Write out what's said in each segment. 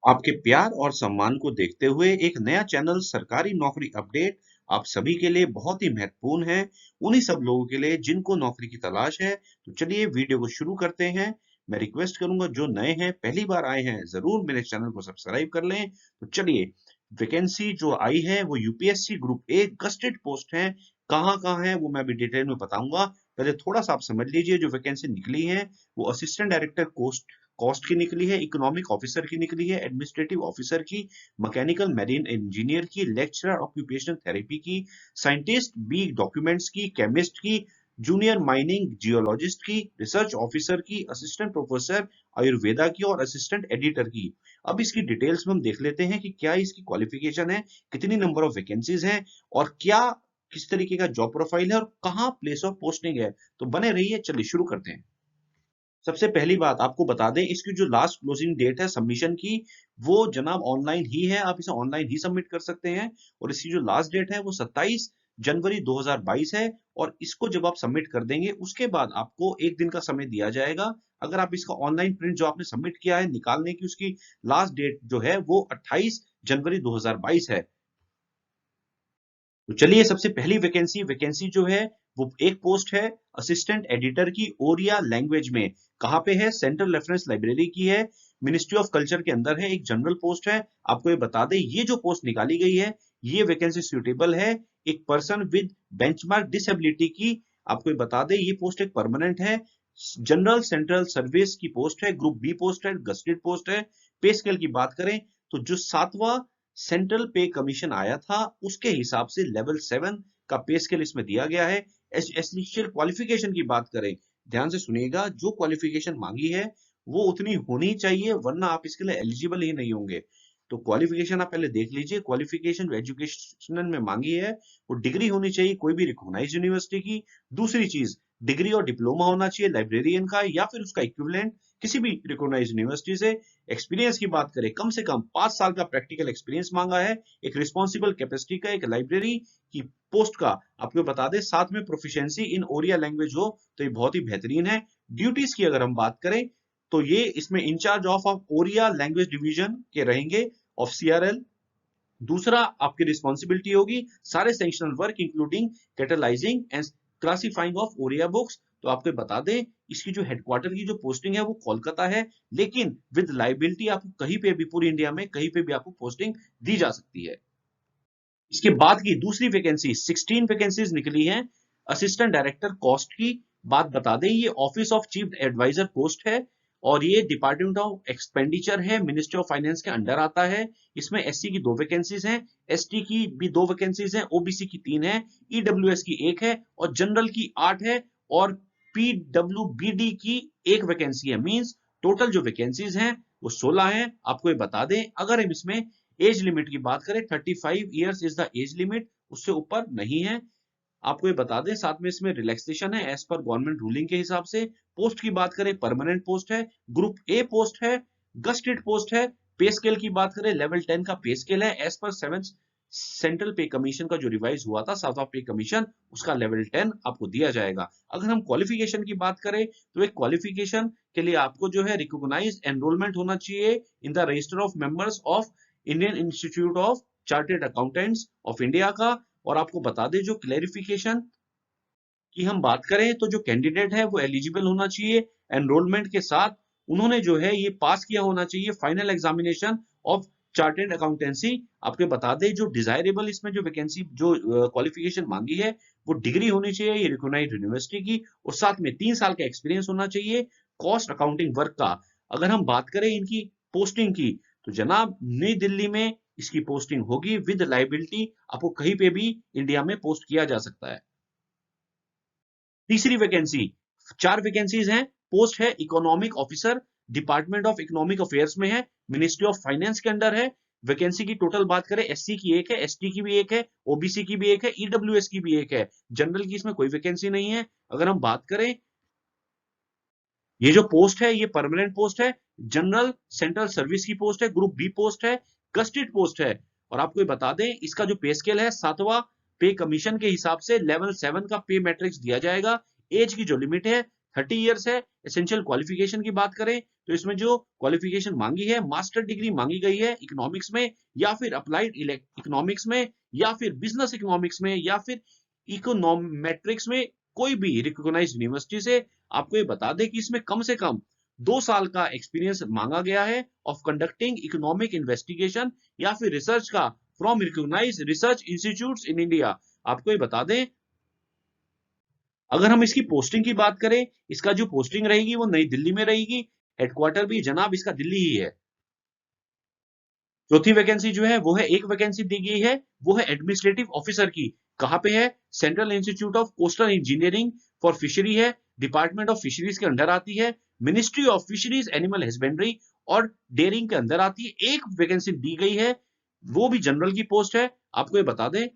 आपके प्यार और सम्मान को देखते हुए एक नया चैनल सरकारी नौकरी अपडेट आप सभी के लिए बहुत ही महत्वपूर्ण है, उन्हीं सब लोगों के लिए जिनको नौकरी की तलाश है। तो चलिए वीडियो को शुरू करते हैं। मैं रिक्वेस्ट करूंगा जो नए हैं, पहली बार आए हैं, जरूर मेरे चैनल को सब्सक्राइब कर लें। तो चलिए, वैकेंसी जो आई है वो UPSC group A gazetted post है। कहाँ है वो मैं अभी डिटेल में बताऊंगा। पहले थोड़ा सा आप समझ लीजिए, जो वैकेंसी निकली है वो असिस्टेंट डायरेक्टर कॉस्ट की निकली है, इकोनॉमिक ऑफिसर की निकली है, एडमिनिस्ट्रेटिव ऑफिसर की, मैकेनिकल मैरीन इंजीनियर की, लेक्चरर ऑक्यूपेशनल थेरेपी की, साइंटिस्ट बी डॉक्यूमेंट्स की, केमिस्ट की, जूनियर माइनिंग जियोलॉजिस्ट की, रिसर्च ऑफिसर की, असिस्टेंट प्रोफेसर आयुर्वेदा की और असिस्टेंट एडिटर की। अब इसकी डिटेल्स में हम देख लेते हैं कि क्या इसकी क्वालिफिकेशन है, कितनी नंबर ऑफ वैकेंसीज हैं और क्या किस तरीके का जॉब प्रोफाइल है और कहाँ प्लेस ऑफ पोस्टिंग है। तो बने रहिए, चलिए शुरू करते हैं। सबसे पहली बात आपको बता दें, इसकी जो लास्ट क्लोजिंग डेट है सबमिशन की, वो जनाब ऑनलाइन ही है। आप इसे ऑनलाइन ही सबमिट कर सकते हैं। और इसकी जो लास्ट डेट है वो 27 जनवरी 2022 है। और इसको जब आप सबमिट कर देंगे उसके बाद आपको एक दिन का समय दिया जाएगा। अगर आप इसका ऑनलाइन प्रिंट जो आपने सबमिट किया है निकालने की, उसकी लास्ट डेट जो है वो 28 जनवरी 2022 है। तो चलिए, सबसे पहली वैकेंसी जो है वो एक पोस्ट है असिस्टेंट एडिटर की, ओरिया लैंग्वेज में। कहाँ पे है? सेंट्रल रेफरेंस लाइब्रेरी की है, मिनिस्ट्री ऑफ कल्चर के अंदर है, एक जनरल पोस्ट है। आपको ये बता दें, ये जो पोस्ट निकाली गई है ये वैकेंसी सुटेबल है एक पर्सन विद बेंचमार्क डिसेबिलिटी की। आपको ये बता दें, ये पोस्ट एक परमानेंट है, जनरल सेंट्रल सर्विस की पोस्ट है, ग्रुप बी पोस्ट है, गस्टेड पोस्ट है। पे स्केल की बात करें तो जो 7वां सेंट्रल पे कमीशन आया था उसके हिसाब से लेवल 7 का पे स्केल इसमें दिया गया है। एसेंशियल क्वालिफिकेशन की बात करें, ध्यान से सुनिएगा, जो क्वालिफिकेशन मांगी है वो उतनी होनी चाहिए, वरना आप इसके लिए एलिजिबल ही नहीं होंगे। तो क्वालिफिकेशन आप पहले देख लीजिए। क्वालिफिकेशन जो एजुकेशनल में मांगी है वो डिग्री होनी चाहिए कोई भी रिकॉग्नाइज्ड यूनिवर्सिटी की। दूसरी चीज, डिग्री और डिप्लोमा होना चाहिए लाइब्रेरियन का या फिर उसका इक्विवेलेंट किसी भी रिकॉग्नाइज्ड यूनिवर्सिटी से। एक्सपीरियंस की बात करें, कम से कम 5 साल का प्रैक्टिकल एक्सपीरियंस मांगा है, एक रिस्पॉन्सिबल कैपेसिटी का, एक लाइब्रेरी की पोस्ट का। आपको बता दें, साथ में प्रोफिशिएंसी इन ओरिया लैंग्वेज हो तो ये बहुत ही बेहतरीन है। ड्यूटीज की अगर हम बात करें तो ये इसमें in charge of Oriya language division के रहेंगे ऑफ सीआरएल। दूसरा, आपकी रिस्पॉन्सिबिलिटी होगी सारे sectional work including cataloguing and classifying of Oriya books. तो आपको बता दें, इसकी जो हेडक्वार्टर की जो पोस्टिंग है वो कोलकाता है, लेकिन विद लाइबिलिटी आपको कहीं पे भी पूरी इंडिया में कहीं पे भी आपको पोस्टिंग दी जा सकती है। इसके बाद की दूसरी वैकेंसी, 16 वैकेंसीज निकली हैं असिस्टेंट डायरेक्टर कॉस्ट की। बात बता दें, ये office of chief adviser post है और ये डिपार्टमेंट ऑफ एक्सपेंडिचर है, मिनिस्ट्री ऑफ फाइनेंस के अंडर आता है। इसमें एससी की 2 वैकेंसीज हैं, एसटी की भी 2 वैकेंसीज हैं, ओबीसी की 3 है, ईडब्ल्यूएस की 1 है और जनरल की 8 है और पीडब्ल्यूबीडी की 1 वैकेंसी है। मींस टोटल जो वैकेंसीज हैं वो 16 हैं। आपको ये बता दें, अगर हम इसमें एज लिमिट की बात करें, 35 years is the age limit, उससे ऊपर नहीं है। आपको ये बता दें, साथ में इसमें रिलैक्सेशन है एज पर गवर्नमेंट रूलिंग के हिसाब से। पोस्ट की बात करें, परमानेंट पोस्ट है, ग्रुप ए पोस्ट है, गस्टेड पोस्ट है। पे स्केल की बात करें, लेवल 10 का पे स्केल है एज पर 7 सेंट्रल पे कमीशन का जो रिवाइज हुआ था, 7वां पे कमीशन, उसका लेवल 10 आपको दिया जाएगा। अगर हम क्वालिफिकेशन की बात करें तो एक क्वालिफिकेशन के लिए आपको जो है रिकॉग्नाइज्ड एनरोलमेंट होना चाहिए in the register of members of Indian institute of chartered accountants of India का। और आपको बता दें, जो क्लेरिफिकेशन की हम बात करें तो जो कैंडिडेट है वो एलिजिबल होना चाहिए एनरोलमेंट के साथ। उन्होंने जो है ये पास किया होना चाहिए final examination of chartered accountancy. आपके बता दें, जो डिजायरेबल इसमें जो वैकेंसी जो क्वालिफिकेशन मांगी है वो डिग्री होनी चाहिए ये रिकॉग्नाइज्ड यूनिवर्सिटी की, और साथ में 3 साल का एक्सपीरियंस होना चाहिए कॉस्ट अकाउंटिंग वर्क का। अगर हम बात करें इनकी पोस्टिंग की तो जनाब नई दिल्ली में इसकी पोस्टिंग होगी विद लाइबिलिटी, आपको कहीं पे भी इंडिया में पोस्ट किया जा सकता है। तीसरी वैकेंसी, 4 वैकेंसीज हैं, पोस्ट है economic officer, department of economic affairs में है, मिनिस्ट्री ऑफ फाइनेंस के अंडर है। वैकेंसी की टोटल बात करें, एससी की 1 है, एसटी की भी 1 है, ओबीसी की भी 1 है, ईडब्ल्यूएस की भी 1 है। जनरल की इसमें कोई वैकेंसी नहीं है। अगर हम बात करें, ये जो पोस्ट है ये परमानेंट पोस्ट है, जनरल सेंट्रल सर्विस की पोस्ट है, ग्रुप बी पोस्ट है, गस्टेड पोस्ट है। और आपको ये बता दें, इसका जो पे स्केल है 7वां पे कमीशन के हिसाब से लेवल 7 का पे मैट्रिक्स दिया जाएगा। एज की जो लिमिट है 30 इयर्स है। एसेंशियल क्वालिफिकेशन की बात करें तो इसमें जो क्वालिफिकेशन मांगी है, मास्टर डिग्री मांगी गई है इकोनॉमिक्स में, या फिर अप्लाइड इकोनॉमिक्स में, या फिर बिजनेस इकोनॉमिक्स में, या फिर इकोनॉमेट्रिक्स में, कोई भी रिकॉग्नाइज्ड यूनिवर्सिटी से। आपको ये बता दें कि इसमें कम से कम 2 साल का एक्सपीरियंस मांगा गया है ऑफ कंडक्टिंग इकोनॉमिक इन्वेस्टिगेशन या फिर रिसर्च का from recognised research institutes in India. आपको ये बता दें, अगर हम इसकी पोस्टिंग की बात करें, इसका जो पोस्टिंग रहेगी वो नई दिल्ली में रहेगी। हेडक्वार्टर भी जनाब इसका दिल्ली ही है। चौथी वैकेंसी जो है वो है, एक वैकेंसी दी गई है, वो है एडमिनिस्ट्रेटिव ऑफिसर की। कहां पे है? Central institute of coastal engineering for fishery है, डिपार्टमेंट ऑफ फिशरीज के अंडर आती है, ministry of fisheries animal husbandry और डेयरिंग के अंदर आती है। एक वैकेंसी दी गई है, वो भी जनरल की पोस्ट है। आपको ये बता दें,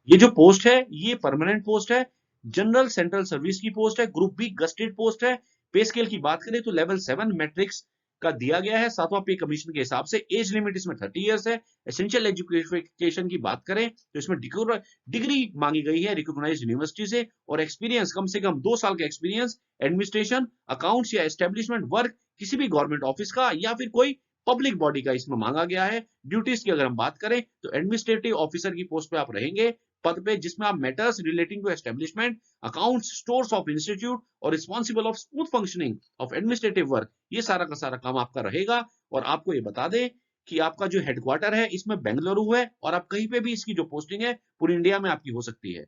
ये जो पोस्ट है ये परमानेंट पोस्ट है, जनरल सेंट्रल सर्विस की पोस्ट है, ग्रुप बी गस्टेड पोस्ट है। पे स्केल की बात करें तो लेवल 7 मैट्रिक्स का दिया गया है 7वां पे कमीशन के हिसाब से। एज लिमिट इसमें 30 इयर्स है। एसेंशियल एजुकेशन की बात करें तो इसमें डिग्री मांगी गई है रिकॉग्नाइज्ड यूनिवर्सिटी से, और एक्सपीरियंस कम से कम 2 साल का एक्सपीरियंस एडमिनिस्ट्रेशन, अकाउंट्स या एस्टेब्लिशमेंट वर्क किसी भी गवर्नमेंट ऑफिस का या फिर कोई पब्लिक बॉडी का इसमें मांगा गया है। ड्यूटीज की अगर हम बात करें तो एडमिनिस्ट्रेटिव ऑफिसर की पोस्ट पे आप रहेंगे, पद पे, जिसमें आप matters relating to establishment, accounts, stores of institute और responsible of smooth functioning of administrative work, ये सारा का सारा काम आपका रहेगा। और आपको ये बता दें कि आपका जो हेडक्वार्टर है इसमें बेंगलुरु है, और आप कहीं पे भी इसकी जो पोस्टिंग है पूरी इंडिया में आपकी हो सकती है।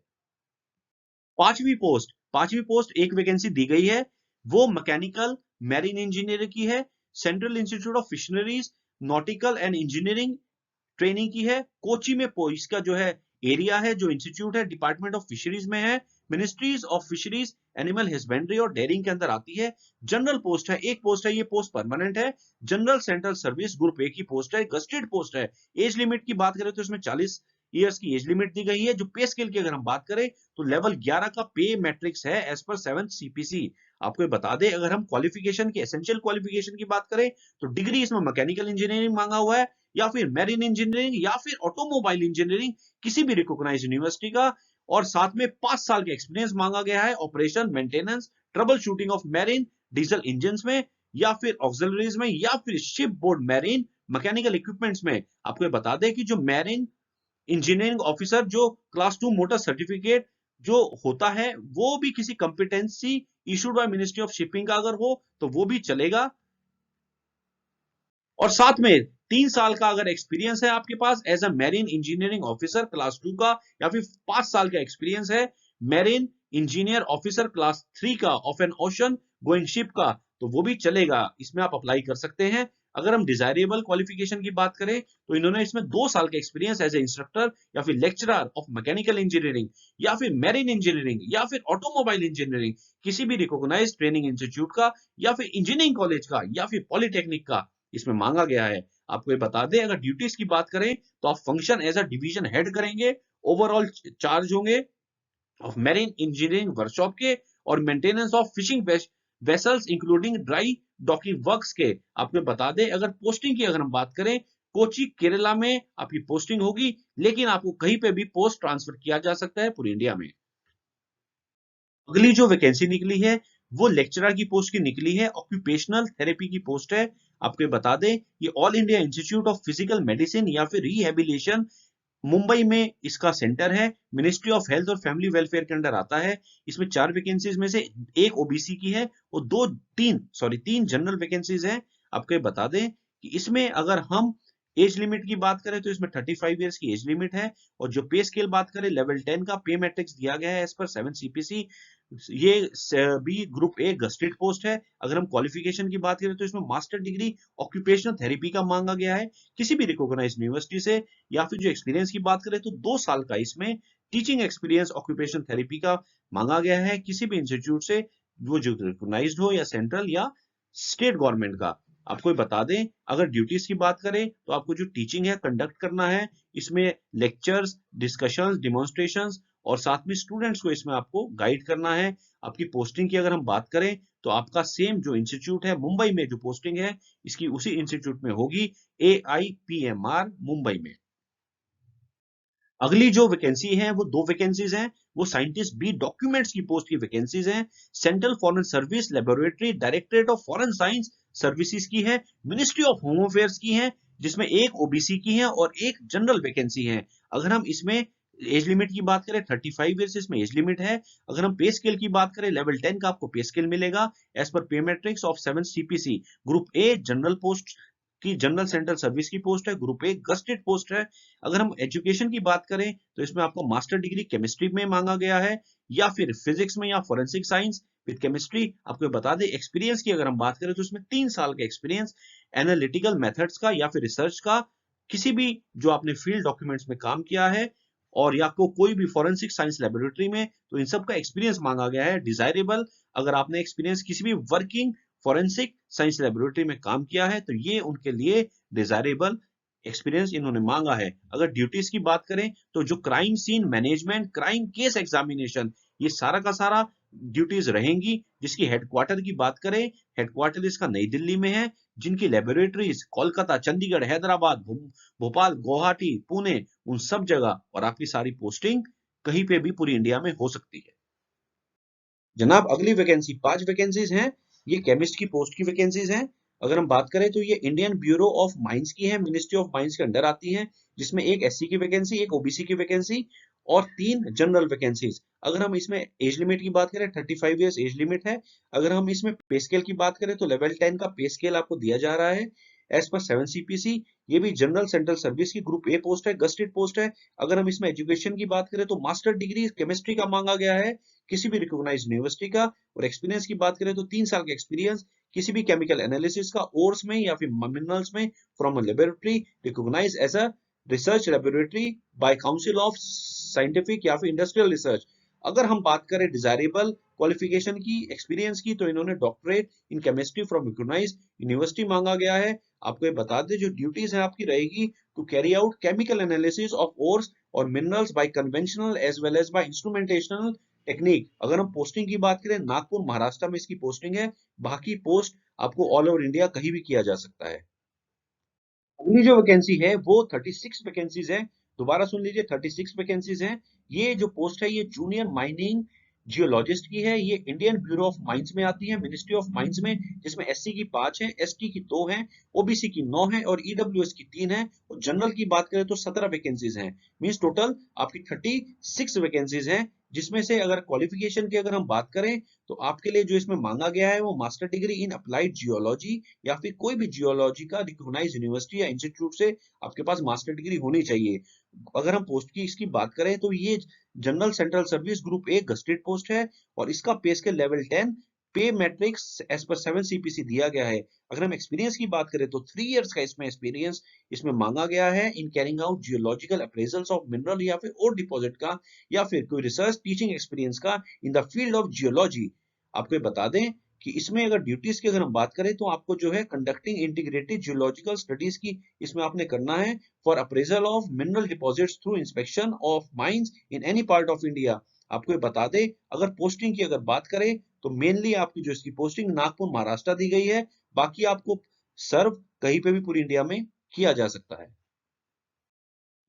पांचवी पोस्ट एक वैकेंसी दी गई है, वो मैकेनिकल मैरीन इंजीनियर की है। Central institute of fisheries nautical and engineering training की है। कोची में इसका जो है एरिया है, जो इंस्टीट्यूट है, डिपार्टमेंट ऑफ फिशरीज में है, ministries of fisheries animal husbandry और डेयरिंग के अंदर आती है। जनरल पोस्ट है, एक पोस्ट है, ये पोस्ट परमानेंट है। जनरल सेंट्रल सर्विस ग्रुप ए की पोस्ट है, गस्टेड पोस्ट है। एज लिमिट की बात करें तो इसमें 40 इयर्स की एज लिमिट दी गई है। जो पे स्केल की अगर हम बात करें तो लेवल 11 का पे मैट्रिक्स है एज पर 7th सीपीसी। आपको ये बता दें, अगर हम क्वालिफिकेशन की, एसेंशियल क्वालिफिकेशन की बात करें तो डिग्री इसमें मैकेनिकल इंजीनियरिंग मांगा हुआ है, या फिर मैरीन इंजीनियरिंग, या फिर ऑटोमोबाइल इंजीनियरिंग किसी भी रिकॉग्नाइज्ड यूनिवर्सिटी का, और साथ में 5 साल का एक्सपीरियंस मांगा गया है operation, maintenance, trouble shooting of marine diesel engine में, या फिर ऑक्सिलरीज में, या फिर ship board marine mechanical equipments में। आपको ये बता दें कि जो मैरीन इंजीनियरिंग ऑफिसर जो क्लास 2 मोटर सर्टिफिकेट जो होता है वो भी किसी competency issued by ministry of shipping का अगर हो तो वो भी चलेगा। और साथ में 3 साल का अगर एक्सपीरियंस है आपके पास as a marine engineering officer class 2 का, या फिर 5 साल का एक्सपीरियंस है मैरीन इंजीनियर ऑफिसर क्लास 3 का of N ocean going ship का, तो वो भी चलेगा, इसमें आप अप्लाई कर सकते हैं। अगर हम डिजायरेबल क्वालिफिकेशन की बात करें तो इन्होंने इसमें 2 साल का एक्सपीरियंस एज ए इंस्ट्रक्टर या फिर लेक्चरर ऑफ मैकेनिकल इंजीनियरिंग, या फिर मैरीन इंजीनियरिंग, या फिर ऑटोमोबाइल इंजीनियरिंग किसी भी रिकॉग्नाइज्ड ट्रेनिंग इंस्टीट्यूट का, या फिर इंजीनियरिंग कॉलेज का, या फिर पॉलिटेक्निक का इसमें मांगा गया है। आपको ये बता दें, अगर ड्यूटीज की बात करें तो आप function as a division head करेंगे, ओवरऑल चार्ज होंगे ऑफ मैरीन इंजीनियरिंग वर्कशॉप के और maintenance of fishing vessels including dry docking works के। आपको बता दें, अगर पोस्टिंग की अगर हम बात करें, कोची केरला में आपकी पोस्टिंग होगी, लेकिन आपको कहीं पे भी पोस्ट ट्रांसफर किया जा सकता है पूरी इंडिया में। अगली जो वैकेंसी निकली है वो लेक्चरर की पोस्ट की निकली है, ऑक्यूपेशनल थेरेपी की पोस्ट है। आपको ये बता दें, ये all India institute of physical medicine या फिर रिहेबिलिटेशन मुंबई में इसका सेंटर है। मिनिस्ट्री ऑफ हेल्थ और फैमिली वेलफेयर के अंडर आता है। इसमें 4 वैकेंसीज में से एक ओबीसी की है और तीन जनरल वैकेंसीज हैं। आपको ये बता दें कि इसमें अगर हम एज लिमिट की बात करें तो इसमें 35 इयर्स की एज लिमिट है, और जो पे स्केल बात करें लेवल 10 का पे मैट्रिक्स दिया गया है एज पर 7 सीपीसी। ये भी ग्रुप ए गस्टेड पोस्ट है। अगर हम क्वालिफिकेशन की बात करें तो इसमें मास्टर डिग्री ऑक्यूपेशनल थेरेपी का मांगा गया है किसी भी रिकॉग्नाइज्ड यूनिवर्सिटी से, या फिर जो एक्सपीरियंस की बात करें तो 2 साल का इसमें टीचिंग एक्सपीरियंस ऑक्यूपेशनल थेरेपी का मांगा गया है किसी भी इंस्टीट्यूट से, वो जो रिकॉग्नाइज्ड हो, या सेंट्रल या स्टेट गवर्नमेंट का। आपको बता दें, अगर ड्यूटीज की बात करें तो आपको जो टीचिंग है कंडक्ट करना है, इसमें लेक्चर्स, डिस्कशंस, डिमॉन्स्ट्रेशंस, और साथ में स्टूडेंट्स को इसमें आपको गाइड करना है। आपकी पोस्टिंग की अगर हम बात करें तो आपका सेम जो इंस्टीट्यूट है मुंबई में जो पोस्टिंग है इसकी उसी इंस्टीट्यूट में होगी, AIPMR मुंबई में। अगली जो वैकेंसी है वो दो वैकेंसीज हैं, वो साइंटिस्ट बी डॉक्यूमेंट्स की पोस्ट की वैकेंसीज हैं। Central foreign service laboratory directorate of foreign science services की है, मिनिस्ट्री ऑफ होम अफेयर्स की है, जिसमें एक ओबीसी की है और एक जनरल वैकेंसी है। अगर हम इसमें एज लिमिट की बात करें 35 ईयर्स इसमें एज लिमिट है। अगर हम पे स्केल की बात करें लेवल 10 का आपको पे स्केल मिलेगा एज पर पे matrix of 7 CPC. Group a general post की जनरल सेंट्रल सर्विस की पोस्ट है, ग्रुप ए गस्टेड पोस्ट है। अगर हम एजुकेशन की बात करें तो इसमें आपको मास्टर डिग्री केमिस्ट्री में मांगा गया है या फिर फिजिक्स में या फोरेंसिक साइंस विद केमिस्ट्री। आपको बता दें एक्सपीरियंस की अगर हम बात करें तो इसमें 3 साल का एक्सपीरियंस एनालिटिकल मेथड्स का या फिर रिसर्च का, किसी भी जो आपने फील्ड डॉक्यूमेंट्स में काम किया है और या को कोई भी फोरेंसिक साइंस लेबोरेटरी में, तो इन सब का एक्सपीरियंस मांगा गया है। डिजायरेबल अगर आपने एक्सपीरियंस किसी भी वर्किंग फोरेंसिक साइंस लेबोरेटरी में काम किया है तो ये उनके लिए डिजायरेबल एक्सपीरियंस इन्होंने मांगा है। अगर ड्यूटीज की बात करें तो जो crime scene management, crime case examination, ये सारा का सारा ड्यूटीज रहेंगी। जिसकी हेडक्वार्टर की बात करें, हेडक्वार्टर इसका नई दिल्ली में है, जिनकी लेबोरेटरीज कोलकाता, चंडीगढ़, हैदराबाद, भोपाल, गुवाहाटी, पुणे, उन सब जगह और आपकी सारी पोस्टिंग कहीं पे भी पूरी इंडिया में हो सकती है। जनाब अगली वैकेंसी 5 वैकेंसीज हैं, ये केमिस्ट की पोस्ट की वैकेंसीज हैं। अगर हम बात करें तो ये इंडियन ब्यूरो ऑफ माइंस की है, मिनिस्ट्री ऑफ माइंस के अंडर आती हैं, जिसमें एक एससी की वैकेंसी, एक ओबीसी की वैकेंसी और 3 जनरल वैकेंसीज। अगर हम इसमें एज लिमिट की बात करें 35 ईयर्स एज लिमिट है। अगर हम इसमें पे स्केल की बात करें तो लेवल 10 का पे स्केल आपको दिया जा रहा है एज पर 7 सीपीसी। ये भी जनरल सेंट्रल सर्विस की ग्रुप ए पोस्ट है, गस्टेड पोस्ट है। अगर हम इसमें एजुकेशन की बात करें तो मास्टर डिग्री केमिस्ट्री का मांगा गया है किसी भी रिकॉग्नाइज्ड यूनिवर्सिटी का। और एक्सपीरियंस की बात करें तो 3 साल का एक्सपीरियंस किसी भी केमिकल एनालिसिस का ओर्स में या फिर मिनरल्स में from a laboratory recognised as a research laboratory by council of scientific या फिर इंडस्ट्रियल रिसर्च। अगर हम बात करें डिजायरेबल क्वालिफिकेशन की, एक्सपीरियंस की, तो इन्होंने doctorate in chemistry from recognised university मांगा गया है। आपको ये बता दें जो ड्यूटीज है आपकी रहेगी to carry out chemical analysis of ores और minerals by conventional as well as by instrumentational technique. अगर हम पोस्टिंग की बात करें नागपुर महाराष्ट्र में इसकी पोस्टिंग है, बाकी पोस्ट आपको ऑल ओवर इंडिया कहीं भी किया जा सकता है। अगली जो वैकेंसी है वो 36 वैकेंसीज है। दोबारा सुन लीजिए 36 वैकेंसीज हैं। ये जो पोस्ट है ये जूनियर माइनिंग जियोलॉजिस्ट की है। ये इंडियन ब्यूरो ऑफ माइंस में आती है, मिनिस्ट्री ऑफ माइंस में, जिसमें एससी की 5 है, एसटी की 2 है, ओबीसी की 9 है और ईडब्ल्यूएस की 3 है। और जनरल की बात करें तो 17 वैकेंसीज हैं। मींस टोटल आपकी 36 वैकेंसीज हैं, जिसमें से अगर क्वालिफिकेशन की अगर हम बात करें तो आपके लिए जो इसमें मांगा गया है वो master degree in applied geology या फिर कोई भी जियोलॉजी का रिकॉग्नाइज्ड यूनिवर्सिटी या इंस्टीट्यूट से आपके पास मास्टर डिग्री होनी चाहिए। अगर हम पोस्ट की इसकी बात करें तो ये general central service group A gazetted post है और इसका पे स्केल लेवल 10 पे मैट्रिक्स एज पर 7 सीपीसी दिया गया है। अगर हम एक्सपीरियंस की बात करें तो 3 इयर्स का इसमें एक्सपीरियंस इसमें मांगा गया है in carrying out geological appraisals of mineral या फिर और डिपॉजिट का या फिर कोई रिसर्च टीचिंग एक्सपीरियंस का in the field of geology. आपको ये बता दें कि इसमें अगर ड्यूटीज की अगर हम बात करें तो आपको जो है कंडक्टिंग इंटीग्रेटेड जियोलॉजिकल स्टडीज की इसमें आपने करना है for appraisal of mineral deposits through inspection of mines in any part of India. आपको ये बता दें अगर पोस्टिंग की अगर बात करें तो मेनली आपकी जो इसकी पोस्टिंग नागपुर महाराष्ट्र दी गई है, बाकी आपको सर्व कहीं पे भी पूरी इंडिया में किया जा सकता है।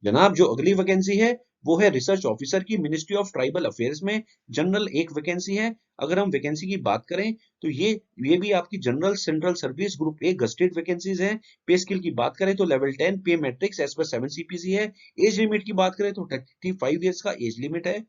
जनाब जो अगली वैकेंसी है वो है रिसर्च ऑफिसर की, मिनिस्ट्री ऑफ ट्राइबल अफेयर्स में, जनरल एक वैकेंसी है। अगर हम वैकेंसी की बात करें तो ये भी आपकी general central service group A gazetted vacancies है। पे स्केल की बात करें तो लेवल 10 पे मैट्रिक्स एज पर 7 सीपीसी है। एज लिमिट की बात करें तो 35 ईयर्स का एज लिमिट है,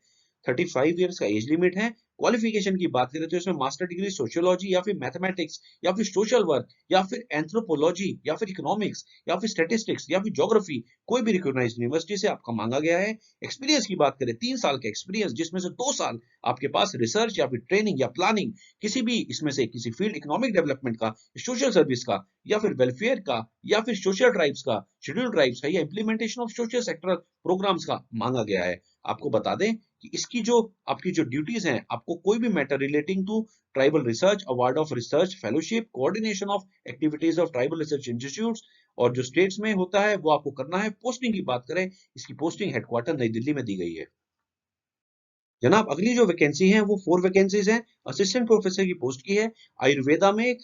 35 ईयर्स का एज लिमिट है। क्वालिफिकेशन की बात करें तो इसमें मास्टर डिग्री सोशियोलॉजी या फिर मैथमेटिक्स या फिर सोशल वर्क या फिर एंथ्रोपोलॉजी या फिर इकोनॉमिक्स या फिर स्टैटिस्टिक्स या फिर ज्योग्राफी कोई भी रिकॉग्नाइज्ड यूनिवर्सिटी से आपका मांगा गया है। एक्सपीरियंस की बात करें 3 साल का एक्सपीरियंस, जिसमें से 2 साल आपके पास रिसर्च या फिर ट्रेनिंग या प्लानिंग किसी भी इसमें से किसी फील्ड इकोनॉमिक डेवलपमेंट का, सोशल सर्विस का या फिर वेलफेयर का या फिर सोशल ट्राइब्स का, शेड्यूल्ड ट्राइब्स का या implementation of social sector programmes का मांगा गया है। आपको बता दें कि इसकी जो आपकी जो ड्यूटीज हैं, आपको कोई भी matter relating to tribal research, award of research fellowship, coordination of activities of tribal research institutes और जो स्टेट्स में होता है वो आपको करना है। पोस्टिंग की बात करें, इसकी पोस्टिंग हेडक्वार्टर नई दिल्ली में दी गई है। जनाब अगली जो वैकेंसी है वो 4 वैकेंसीज हैं, असिस्टेंट प्रोफेसर की पोस्ट की है। आयुर्वेदा में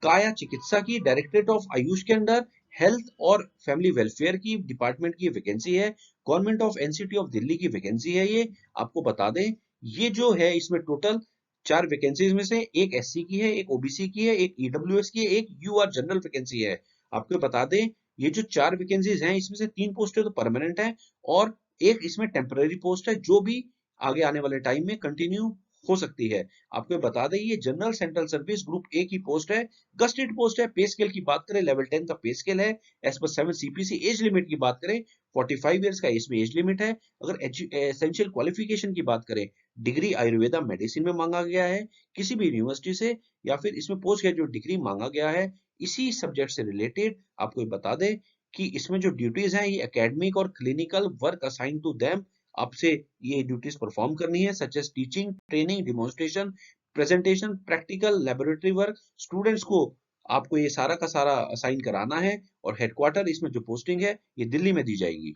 काया चिकित्सा की, डायरेक्टरेट ऑफ आयुष के अंडर, हेल्थ और फैमिली वेलफेयर की डिपार्टमेंट की वैकेंसी है, government of NCT of Delhi की वैकेंसी है। ये आपको बता दें, ये जो है इसमें टोटल 4 वैकेंसीज में से एक एससी की है, एक ओबीसी की है, एक ईडब्ल्यूएस की है, एक यूआर जनरल वैकेंसी है। आपको बता दें, ये जो 4 वैकेंसीज हैं इसमें से 3 पोस्टें तो परमानेंट है और एक इसमें टेम्पररी पोस्ट है जो भी आगे आने वाले टाइम में कंटिन्यू हो सकती है। आपको बता दें, ये जनरल सेंट्रल सर्विस ग्रुप ए की पोस्ट है, गस्टेड पोस्ट है। पे स्केल की बात करें, लेवल 10 का पे स्केल है as per 7 CPC. Age limit की बात करें, 45 इयर्स का इसमें एज लिमिट है। अगर एसेंशियल क्वालिफिकेशन की बात करें, डिग्री आयुर्वेदा मेडिसिन में मांगा गया है किसी भी यूनिवर्सिटी से, या फिर इसमें पोस्ट ग्रेजुएट डिग्री मांगा गया है इसी सब्जेक्ट से रिलेटेड। आपको बता दें कि इसमें जो ड्यूटीज हैं, ये एकेडमिक और clinical work assign to them, आपसे ये ड्यूटीज परफॉर्म करनी है, such as teaching, training, demonstration, presentation, practical, laboratory work. Students को आपको ये सारा का सारा असाइन कराना है और हेडक्वार्टर इसमें जो पोस्टिंग है ये दिल्ली में दी जाएगी।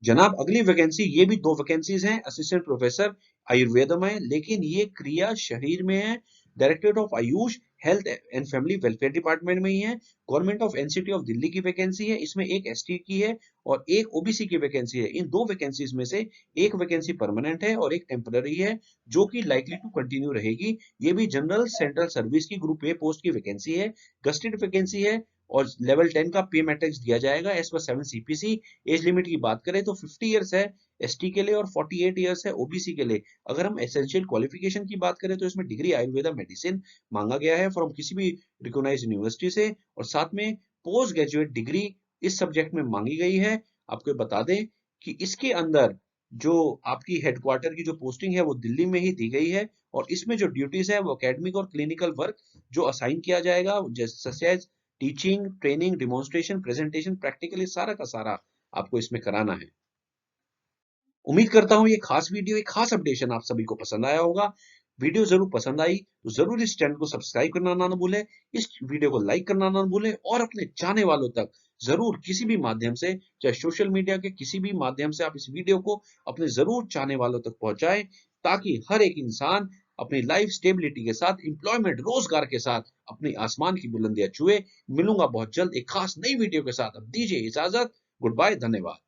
जनाब, अगली वैकेंसी, ये भी 2 वैकेंसीज हैं असिस्टेंट प्रोफेसर आयुर्वेद में, लेकिन ये क्रिया शरीर में है, directorate of Ayush health and family welfare department में ही है। Government of NCT of Delhi की वैकेंसी है, इसमें एक एसटी की है और एक ओबीसी की वैकेंसी है। इन 2 वैकेंसीज में से एक वैकेंसी परमानेंट है और एक टेम्पररी है जो कि लाइकली टू कंटिन्यू रहेगी। ये भी जनरल सेंट्रल सर्विस की ग्रुप ए पोस्ट की वैकेंसी है, गस्टेड वैकेंसी है और लेवल 10 का पे मैट्रिक्स दिया जाएगा as per 7 CPC. Age limit की बात करें तो 50 इयर्स है एसटी के लिए और 48 इयर्स है ओबीसी के लिए। अगर हम एसेंशियल क्वालिफिकेशन की बात करें तो इसमें डिग्री आयुर्वेदा मेडिसिन मांगा गया है फ्रॉम किसी भी रिकॉग्नाइज्ड यूनिवर्सिटी से, और साथ में पोस्ट ग्रेजुएट डिग्री इस सब्जेक्ट में मांगी गई है। आपको बता दें कि इसके अंदर जो आपकी हेडक्वार्टर की जो पोस्टिंग है वो दिल्ली में ही दी गई है और इसमें जो ड्यूटीज है वो एकेडमिक और क्लिनिकल वर्क जो असाइन किया जाएगा, जैसे teaching, training, demonstration, presentation, practically सारा का सारा आपको इसमें कराना है। उम्मीद करता हूँ ये खास वीडियो, एक खास अपडेशन आप सभी को पसंद आया होगा। वीडियो जरूर पसंद आई तो जरूर इस चैनल को सब्सक्राइब करना ना भूलें, इस वीडियो को लाइक करना ना भूलें और अपने चाहने वालों तक जरूर किसी भी माध्यम से, चाहे सोशल मीडिया के किसी भी माध्यम से, आप इस वीडियो को अपने जरूर चाहने वालों तक पहुंचाएं ताकि हर एक इंसान अपनी लाइफ स्टेबिलिटी के साथ, एम्प्लॉयमेंट, रोजगार के साथ अपनी आसमान की बुलंदियां छुए। मिलूंगा बहुत जल्द एक खास नई वीडियो के साथ। अब दीजिए इजाजत, गुड बाय, धन्यवाद।